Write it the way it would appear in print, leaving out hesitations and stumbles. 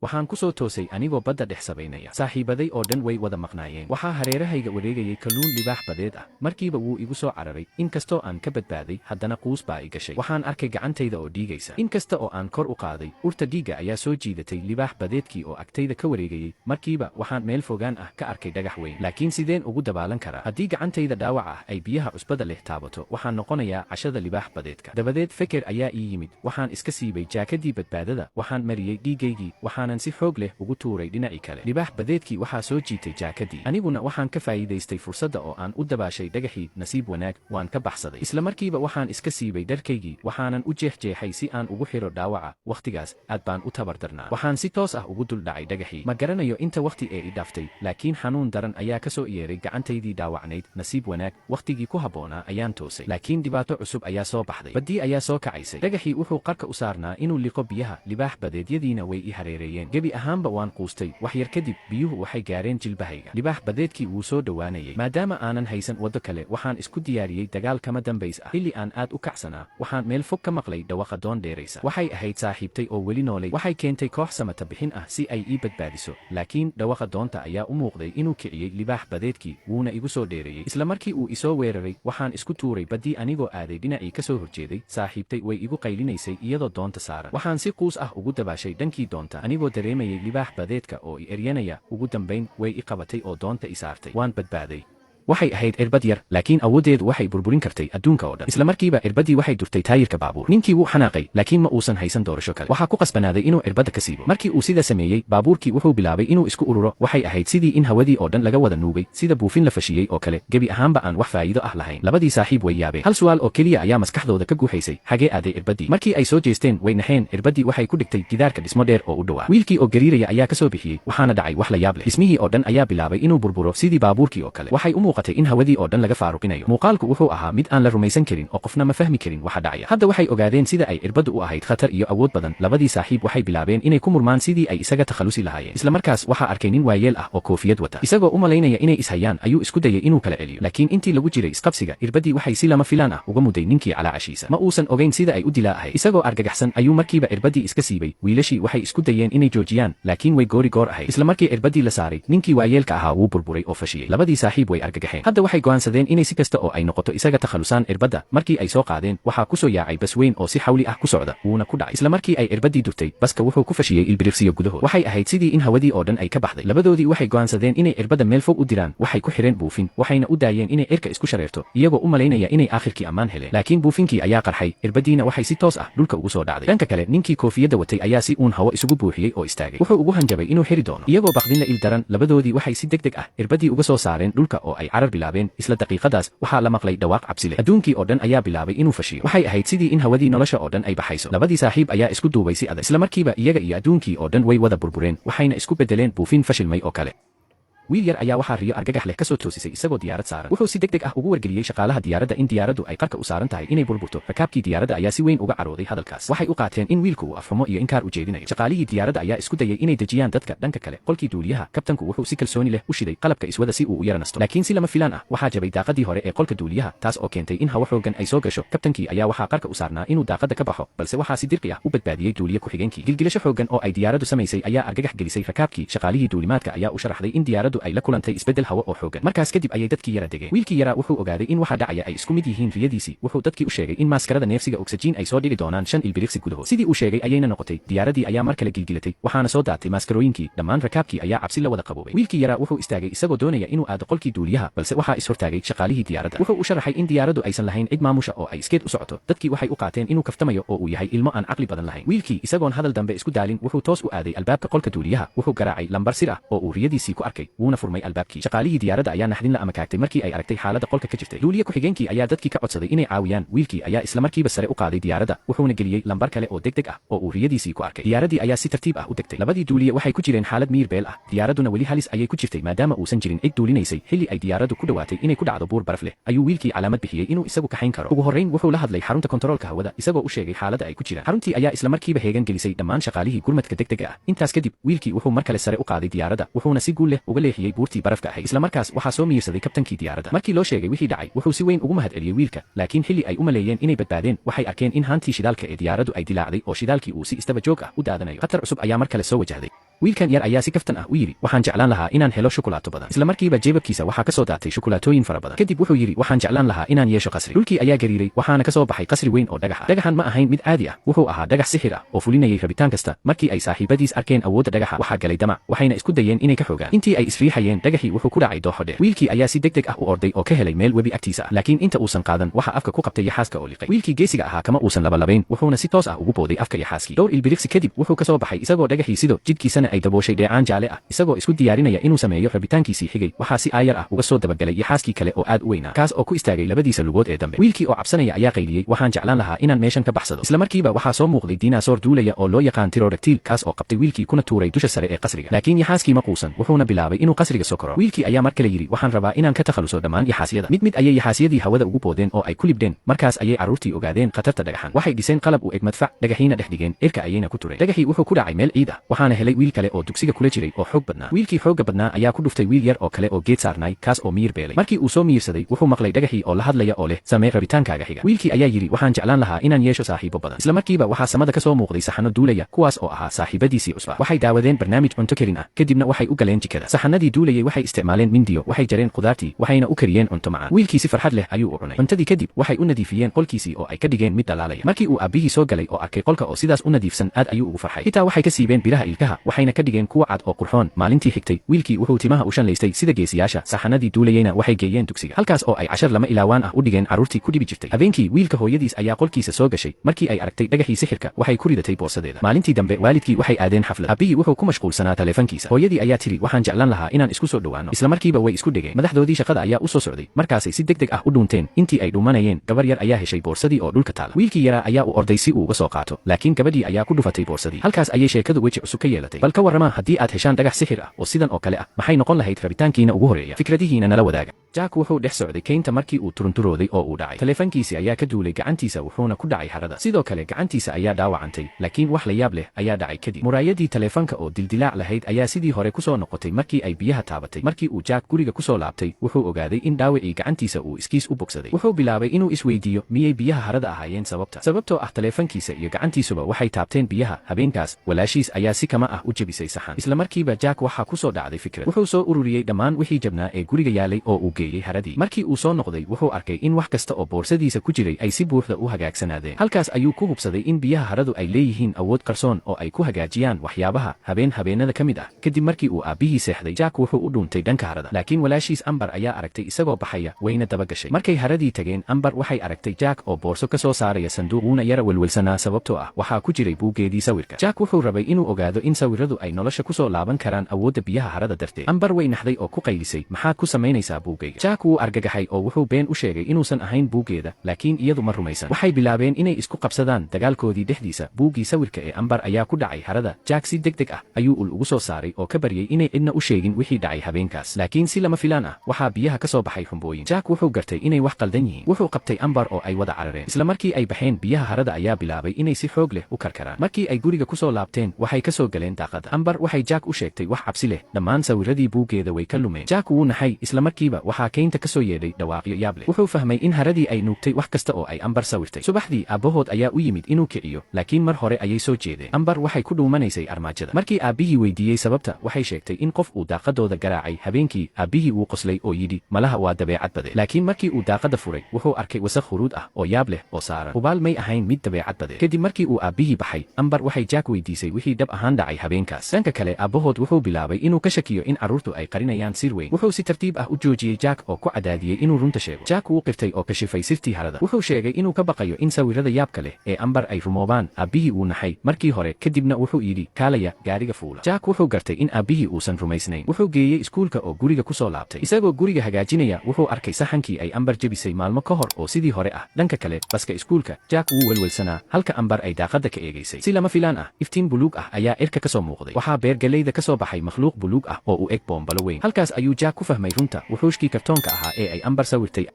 waxaan ku soo toosay anigoo badda dhex sabaynaya. Saaxiibaday oo dhan way wada maqnaayeen. Waxaa hareerahayga wareegayay kalluun libaax badeed ah. Markiiba wuu igu soo cararay. Inkastoo aan ka badbaaday, haddana quus baa i gashay. Waxaan arkay gacantayda oo dhiigaysa. Inkasta oo aan kor u qaaday, urta dhiigga ayaa soo jiidatay libaax badeedkii oo agtayda ka wareegayay. Markiiba waxaan meel fogaan ah ka arkay dhagax weyn. Laakiin sideen ugu dabaalan karaa? Haddii gacantayda dhaawac ah ay biyaha cusbada leh taabato, waxaan noqonayaa cashada libaax badeedka. Dabadeed feker ayaa ii yimid. Waxaan iska siibay jaakadii badbaadada. Waxaan mariyey dhiigaygii. waxaanan si xoog leh ugu tuuray dhinacii kale. Libaax badeedkii waxaa soo jiitay jaakadii. Aniguna waxaan ka faa'iidaystay fursadda oo aan u dabaashay dhagaxii. Nasiib wanaag, waan ka baxsaday. Isla markiiba waxaan iska siibay dharkaygii. waxaanan u jeexjeexay si aan ugu xiro dhaawaca. Wakhtigaas aad baan u tabardarnaa. waxaan si toos ah ugu dul dhacay dhagaxii. Ma garanayo inta wakhti ee i dhaaftay, laakiin xanuun daran ayaa ka soo yeeray gacantaydii dhaawacnayd. Nasiib wanaag, wakhtigii ku habboonaa ayaan toosay. laakiin dhibaato cusub ayaa soo baxday. baddii ayaa soo kacaysay. dhagaxii wuxuu qarka u saarnaa inuu liqo biyaha. libaax badeedyadiina way i hareereeyeen. gebi ahaanba waan quustay. wax yar kadib biyuhu waxay gaareen jilbahayga. libaax badeedkii wuu soo dhowaanayay. maadaama aanan haysan waddo kale, waxaan isku diyaariyey dagaal kama dambays ah. xilli aan aad u kacsanaa, waxaan meel fog ka maqlay dhawaqa doon dheeraysa. waxay ahayd saaxiibtay oo weli noolay. waxay keentay koox samata bixin ah si ay ii badbaadiso. laakiin dhawaqa doonta ayaa u muuqday inuu kiciyey libaax badeedkii, wuuna igu soo dheereeyey. isla markii uu isoo weeraray, waxaan isku tuuray baddii anigoo aaday dhinacii ka soo horjeeday. saaxiibtay way igu qaylinaysay iyadoo doonta saaran. waxaan si quus ah ugu dabaashay dhankii doonta, anigoo dareemayay libaax badeedka oo i eryanaya. ugu dambayn way i qabatay oo doonta i saartay. waan badbaaday. waxay ahayd irbad yar, laakiin awooddeedu waxay burburin kartay adduunka oo dhan. isla markiiba irbadii waxay durtay taayirka baabuur. ninkii wuu xanaaqay, laakiin ma uusan haysan doorasho kale. waxaa ku qasbanaaday inuu irbadda ka siibo. markii uu sida sameeyey, baabuurkii wuxuu bilaabay inuu isku ururo. waxay ahayd sidii in hawadii oo dhan laga wada nuugay, sida buufin la fashiyey oo kale. gebi ahaanba aan wax faa'iido ah lahayn. labadii saaxiib way yaabeen. hal su'aal oo keliya ayaa maskaxdooda ka guuxaysay: xagee aaday irbadii? markii ay soo jeesteen, way naxeen. irbadii waxay ku dhigtay gidaarka dhismo dheer oo u dhowaa. wiilkii oo gariiraya ayaa ka soo bixiyey, waxaana dhacay wax la yaab leh. dhismihii oo dhan ayaa bilaabay inuu burburo sidii baabuurkii oo kale. waxay u muuqatay in hawadii oo dhan laga faaruqinayo. muuqaalku wuxuu ahaa mid aan la rumaysan karin oo qofna ma fahmi karin waxa dhacaya. hadda waxay ogaadeen sida ay irbaddu u ahayd khatar iyo awood badan. labadii saaxiib waxay bilaabeen inay ku murmaan sidii ay isaga takhalusi lahaayeen. isla markaas waxaa arkay nin waayeel ah oo koofiyad wata. isagoo u malaynaya inay ishayaan, ayuu isku dayay inuu kala celiyo. laakiin intii lagu jiray isqabsiga, irbadii waxay si lama filaan ah uga muday ninkii calaacashiisa. ma uusan ogayn sida ay u dilaa ahayd. isagoo argagaxsan ayuu markiiba irbadii iska siibay. wiilashii waxay isku dayeen inay joojiyaan, laakiin way goor ahayd. isla markii irbadii la saaray, ninkii waayeelka ahaa wuu burburay oo fashiyey. labadii saaxiib way argagaxeen. hadda waxay go'aansadeen inay si kasta oo ay noqoto isaga takhalusaan irbadda. markii ay soo qaadeen, waxaa ku soo yaacay bas weyn oo si xawli ah ku socda, wuuna ku dhacay. isla markii ay irbadii durtay, baska wuxuu ku fashiyey ilbiriqsiyo gudahood. waxay ahayd sidii in hawadii oo dhan ay ka baxday. labadoodii waxay go'aansadeen inay irbadda meel fog u diraan. waxay ku xireen buufin, waxayna u daayeen inay cirka isku shareerto, iyagoo u malaynaya inay aakhirkii ammaan heleen. laakiin buufinkii ayaa qarxay. irbadiina waxay si toos ah dhulka ugu soo dhacday. dhanka kale, ninkii koofiyadda watay ayaa si uun hawo isugu buuxiyey oo istaagay. wuxuu ugu hanjabay inuu xiri doono. iyagoo baqdinla il daran, labadoodii waxay si degdeg ah irbadii uga soo saareen dhulka oo ay carar bilaabeen. isla daqiiqadaas waxaa la maqlay dhawaaq cabsi leh. adduunkii oo dhan ayaa bilaabay inuu fashiyo. waxay ahayd sidii in hawadii nolosha oo dhan ay baxayso. labadii saaxiib ayaa isku duubay si adag. isla markiiba iyaga iyo adduunkii oo dhan way wada burbureen, waxayna isku beddeleen buufin fashilmay oo kale. wiil yar ayaa waxaa riyo argagax leh ka soo toosisay isagoo diyaarad saaran. wuxuu si degdeg ah ugu wargeliyey shaqaalaha diyaaradda in diyaaraddu ay qarka u saaran tahay inay burburto. rakaabkii diyaaradda ayaa si weyn uga carooday hadalkaas. waxay u qaateen in wiilku uu afxumo iyo inkaar u jeedinayo. shaqaalihii diyaaradda ayaa isku dayay inay dejiyaan dadka. dhanka kale, qolkii duuliyaha, kabtanku wuxuu si kalsooni leh u shiday qalabka iswada si uu u yara nasto. laakiin si lama filaan ah, waxaa jabay daaqadii hore ee qolka duuliyaha, taas oo keentay in hawo xoogan ay soo gasho. kabtankii ayaa waxaa qarka u saarnaa inuu daaqadda ka baxo, balse waxaa si dirqi ah u badbaadiyey duuliye ku-xigeenkii. gilgilasho xoogan oo ay diyaaraddu samaysay ayaa argagax gelisay rakaabkii. shaqaalihii duulimaadka ayaa u sharaxday in diyaaraddu ay la kulantay hawo oo xoogan. markaas kadib ayay dadkii yara degeen. wiilkii yaraa wuxuu ogaaday in waxa dhacaya ay isku mid yihiin riyadiisii. wuxuu dadkii u sheegay in maaskarada neefsiga oksijiin ay soo dhigi doonaan 5 ilbiriqsi gudahood. sidii uu sheegay ayayna noqotay. diyaaradii ayaa mar kale gilgilatay, waxaana soo daatay maaskarooyinkii. dhammaan rakaabkii ayaa cabsi la wada qaboobay. wiilkii yaraa wuxuu istaagay isagoo doonaya inuu aado qolkii duuliyaha, balse waxaa is hortaagay shaqaalihii diyaaradda. wuxuu u sharaxay in diyaaraddu aysan lahayn cid maamusha oo ay iskeed u socoto. dadkii waxay u qaateen inuu kaftamayo oo uu yahay ilmo aan caqli badan lahayn. wiilkii isagoon hadal dambe isku daalin, wuxuu toos u aaday albaabka qolka duuliyaha. wuxuu garaacay lambar sir ah oo uu riyadiisii ku arkay, wuuna furmay albaabkii. shaqaalihii diyaaradda ayaa naxdin la amakaagtay markii ay aragtay xaaladda qolka ka jirtay. duuliye ku-xigeenkii ayaa dadkii ka codsaday inay caawiyaan. wiilkii ayaa isla markiiba sare u qaaday diyaaradda, wuxuuna geliyey lambar kale oo degdeg ah oo uu riyadiisii ku arkay. diyaaradii ayaa si tartiib ah u degtay. labadii duuliye waxay ku jireen xaalad miir beel ah. diyaaradduna weli halis ayay ku jirtay maadaama uusan jirin cid duulinaysay. xilli ay diyaaraddu ku dhowaatay inay ku dhacdo buur baraf leh, ayuu wiilkii calaamad bixiyey inuu isagu kaxayn karo. ugu horrayn wuxuu la hadlay xarunta kontaroolka hawada, isagoo u sheegay xaaladda ay ku jiraan. xaruntii ayaa isla markiiba heegan gelisay dhammaan shaqaalihii gurmadka degdega ah. intaas kadib, wiilkii wuxuu mar kale sare u qaaday diyaaradda, wuxuuna si guul leh uga leexiyey buurtii barafka ahayd. isla markaas waxaa soo miyirsaday kabtankii diyaaradda. markii loo sheegay wixii dhacay, wuxuu si weyn ugu mahadceliyey wiilka. laakiin xilli ay u maleeyeen inay badbaadeen, waxay arkeen in haantii shidaalka ee diyaaraddu ay dilaacday oo shidaalkii uu si istaba joog ah u daadanayo. khatar cusub ayaa mar kale soo wajahday. wiilkan yar ayaa si kaftan ah u yidhi waxaan jeclaan lahaa inaan helo shukulaato badan isla markiiba jeebabkiisa waxaa ka soo daatay shukulaatooyin fara badan kadib wuxuu yidhi waxaan jeclaan lahaa inaan yeesho qasri dhulkii ayaa gariiray waxaana ka soo baxay qasri weyn oo dhagax ah dhagaxan ma ahayn mid caadi ah wuxuu ahaa dhagax sixir ah oo fulinayay rabitaan kasta markii ay saaxiibadiis arkeen awoodda dhagaxa waxaa galay damac waxayna isku dayeen inay ka xoogaan intii ay isriixayeen dhagaxii wuxuu ku dhacay dooxo dheer wiilkii ayaa si degdeg ah u orday oo ka helay meel webi agtiisa ah laakiin inta uusan qaadan waxa afka ku qabtay yaxaaska oo liqay wiilkii geesiga ahaa kama uusan labalabayn wuxuuna si toos ah ugu booday afka yaxaaskii dhowr ilbiriqsi kadib wuxuu ka soo baxay isagoo dhagaxii sido jidhkiisana ay dabooshay dheecaan jaale ah isagoo isku diyaarinaya inuu sameeyo rabitaankiisii xigay waxaa si aayar ah uga soo dabagalay yaxaaskii kale oo aad u weynaa kaas oo ku istaagay labadiisa lugood ee dambe wiilkii oo cabsanaya ayaa qayliyey waxaan jeclaan lahaa inaan meeshan ka baxsado isla markiiba waxaa soo muuqday dinosaur duulaya oo loo yaqaan pterodactyl kaas oo qabtay wiilkii kuna tuuray dusha sare ee qasriga laakiin yaxaaskii ma quusan wuxuuna bilaabay inuu qasriga soo koro wiilkii ayaa mar kale yidhi waxaan rabaa inaan ka takhaluso dhammaan yaxaasyada mid mid ayay yaxaasyadii hawada ugu boodeen oo ay ku libdheen markaas ayay carruurtii ogaadeen khatarta dhagaxan waxay dhiseen qalab u eg madfac dhagaxiina dhex dhigeen irka ayayna ku tureen dhagaxii wuxuu ku dhacay meel ciid ah waxaana helay wiil kale oo dugsiga kula jiray oo xoog badnaa wiilkii xoogga badnaa ayaa ku dhuftay wiil yar oo kale oo geed saarnay kaas oo miyir beelay markii uu soo miyirsaday wuxuu maqlay dhagaxii oo la hadlaya oo leh samee rabitaankaaga xiga wiilkii ayaa yidhi waxaan jeclaan lahaa inaan yeesho saaxiibo badan isla markiiba waxaa samada ka soo muuqday saxano duulaya kuwaas oo ahaa saaxiibadiisii cusba waxay daawadeen barnaamij cunto karin ah kadibna waxay u galeen jikada saxanadii duulayay waxay isticmaaleen mindiyo waxay jareen khudaartii waxayna u kariyeen cunto macaan wiilkii si farxad leh ayuu u cunay cuntadii kadib waxay u nadiifiyeen qolkiisii oo ay ka dhigeen mid dhalaalaya markii uu aabbihii soo galay oo arkay qolka oo sidaas u nadiifsan aad ayuu ugu farxay xitaa waxay ka siibeen biraha ilkaha waxayna ka dhigeen kuwa cad oo qurxoon maalintii xigtay wiilkii wuxuu timaha u shanlaystay sida geesiyaasha saxanadii duulayeyna waxay geeyeen dugsiga halkaas oo ay cashar lama ilaawaan ah u dhigeen carruurtii ku dhibi jirtay habeenkii wiilka hooyadiis ayaa qolkiisa soo gashay markii ay aragtay dhagaxii sixirka waxay ku ridatay boorsadeeda maalintii dambe waalidkii waxay aadeen xaflad aabbihii wuxuu ku mashquulsanaa taleefankiisa hooyadii ayaa tiri waxaan jeclaan lahaa inaan isku soo dhowaano isla markiiba way isku dhegeen madaxdoodii shaqada ayaa u soo socday markaasay si degdeg ah u dhuunteen intii ay dhuumanayeen gabar yar ayaa heshay boorsadii oo dhulka taala wiilkii yaraa ayaa u orday si uu uga soo qaato laakiin gabadhii ayaa ku dhufatay boorsadii halkaas ayay sheekadu weji cusub ka yeelatay bal ka warrama haddii aad heshaan dhagax sixir ah oo sidan oo kale ah maxay noqon lahayd rabitaankiina ugu horeeya fikradihiina nala wadaaga jack wuxuu dhex socday keynta markii uu turunturooday oo uu dhacay taleefankiisii ayaa ka duulay gacantiisa wuxuuna ku dhacay harada sidoo kale gacantiisa ayaa dhaawacantay laakiin wax la yaab leh ayaa dhacay kadib muraayadii taleefanka oo dildilaac lahayd ayaa sidii hore ku soo noqotay markii ay biyaha taabatay markii uu jack guriga ku soo laabtay wuxuu ogaaday in dhaawacii gacantiisa uu iskiis u bogsaday wuxuu bilaabay inuu isweydiiyo miyay biyaha harada ahaayeen sababtoo ah taleefankiisa iyo gacantiisuba waxay taabteen biyaha habeenkaas walaashiis ayaa si kama ah u jebisay saxan isla markiiba jack waxaa ku soo dhacday fikrad wuxuu soo ururiyey dhammaan wixii jabnaa ee guriga yaalay oo uu geeyey haradii markii uu soo noqday wuxuu arkay in wax kasta oo boorsadiisa ku jiray ay si buuxda u hagaagsanaadeen halkaas ayuu ku hubsaday in biyaha haradu ay leeyihiin awood qarsoon oo ay ku hagaajiyaan waxyaabaha habeenada ka mid ah kadib markii uu aabbihii seexday jack wuxuu u dhuuntay dhanka harada laakiin walaashiis ambar ayaa aragtay isagoo baxaya wayna daba gashay markay haradii tageen ambar waxay aragtay jack oo boorso ka soo saaraya sanduuq wuuna yara welwelsanaa sababtoo ah waxaa ku jiray buuggeedii sawirka jack wuxuu rabay inuu ogaado in sawiradu ay nolosha ku soo laaban karaan awoodda biyaha harada darteed ambar way naxday oo ku qaylisay maxaad ku samaynaysaa buuggayga jack wuu argagaxay oo wuxuu been u sheegay inuusan ahayn buuggeeda laakiin iyadu ma rumaysan waxay bilaabeen inay isku qabsadaan dagaalkoodii dhexdiisa buuggii sawirka ee ambar ayaa ku dhacay harada jack si degdeg ah ayuu ul ugu soo saaray oo ka baryay inay cidna u sheegin wixii dhacay habeenkaas laakiin si lama filaan ah waxaa biyaha ka soo baxay xumbooyin jack wuxuu gartay inay wax qaldan yihiin wuxuu qabtay ambar oo ay wada carareen isla markii ay baxeen biyaha harada ayaa bilaabay inay si xoog leh u karkaraan markii ay guriga ku soo laabteen waxay ka soo galeen daaqada ambar waxay jack u sheegtay wax cabsi leh dhammaan sawiradii buuggeeda way ka lumeen jack wuu naxay isla markiiba waxaa keynta ka soo yeedhay dhawaaqyo yaab leh wuxuu fahmay in haradii ay nuugtay wax kasta oo ay ambar sawirtay subaxdii aabbahood ayaa u yimid inuu kiciyo laakiin mar hore ayay soo jeedeen ambar waxay ku dhuumanaysay armaajada markii aabbihii weydiiyey sababta waxay sheegtay in qof uu daaqadooda garaacay habeenkii aabbihii wuu qoslay oo yidhi malaha waa dabeecad bade laakiin markii uu daaqada furay wuxuu arkay wasakh huruud ah oo yaab leh oo saaran hubaal may ahayn mid dabeecad bade kadib markii uu aabbihii baxay ambar waxay jack weydiisay wixii dhab ahaan dhacay habeenkaas dhanka kale aabbahood wuxuu bilaabay inuu ka shakiyo in carruurtu ay qarinayaan sir weyn wuxuu si tartiib ah u joojiyey jack oo ku cadaadiyey inuu runta sheego jack wuu qirtay oo kashifay sirtii harada wuxuu sheegay inuu ka baqayo in sawirada yaabka leh ee ambar ay rumoobaan aabbihii wuu naxay markii hore kadibna wuxuu yidhi kaalaya gaariga fuula jack wuxuu gartay in aabbihii uusan rumaysnayn wuxuu geeyey iskuulka oo guriga ku soo laabtay isagoo guriga hagaajinaya wuxuu arkay saxankii ay ambar jebisay maalmo ka hor oo sidii hore ah dhanka kale baska iskuulka jack wuu welwelsanaa halka ambar ay daaqada ka eegaysay si lama filaan ah iftiin buluug ah ayaa irka ka soo muuqday waxaa beergalayda ka soo baxay makhluuq buluug ah oo u eg boombalo weyn halkaas ayuu jack ku fahmay runta wuxuushkii kartoonka ahaa ee ay ambar sawirtay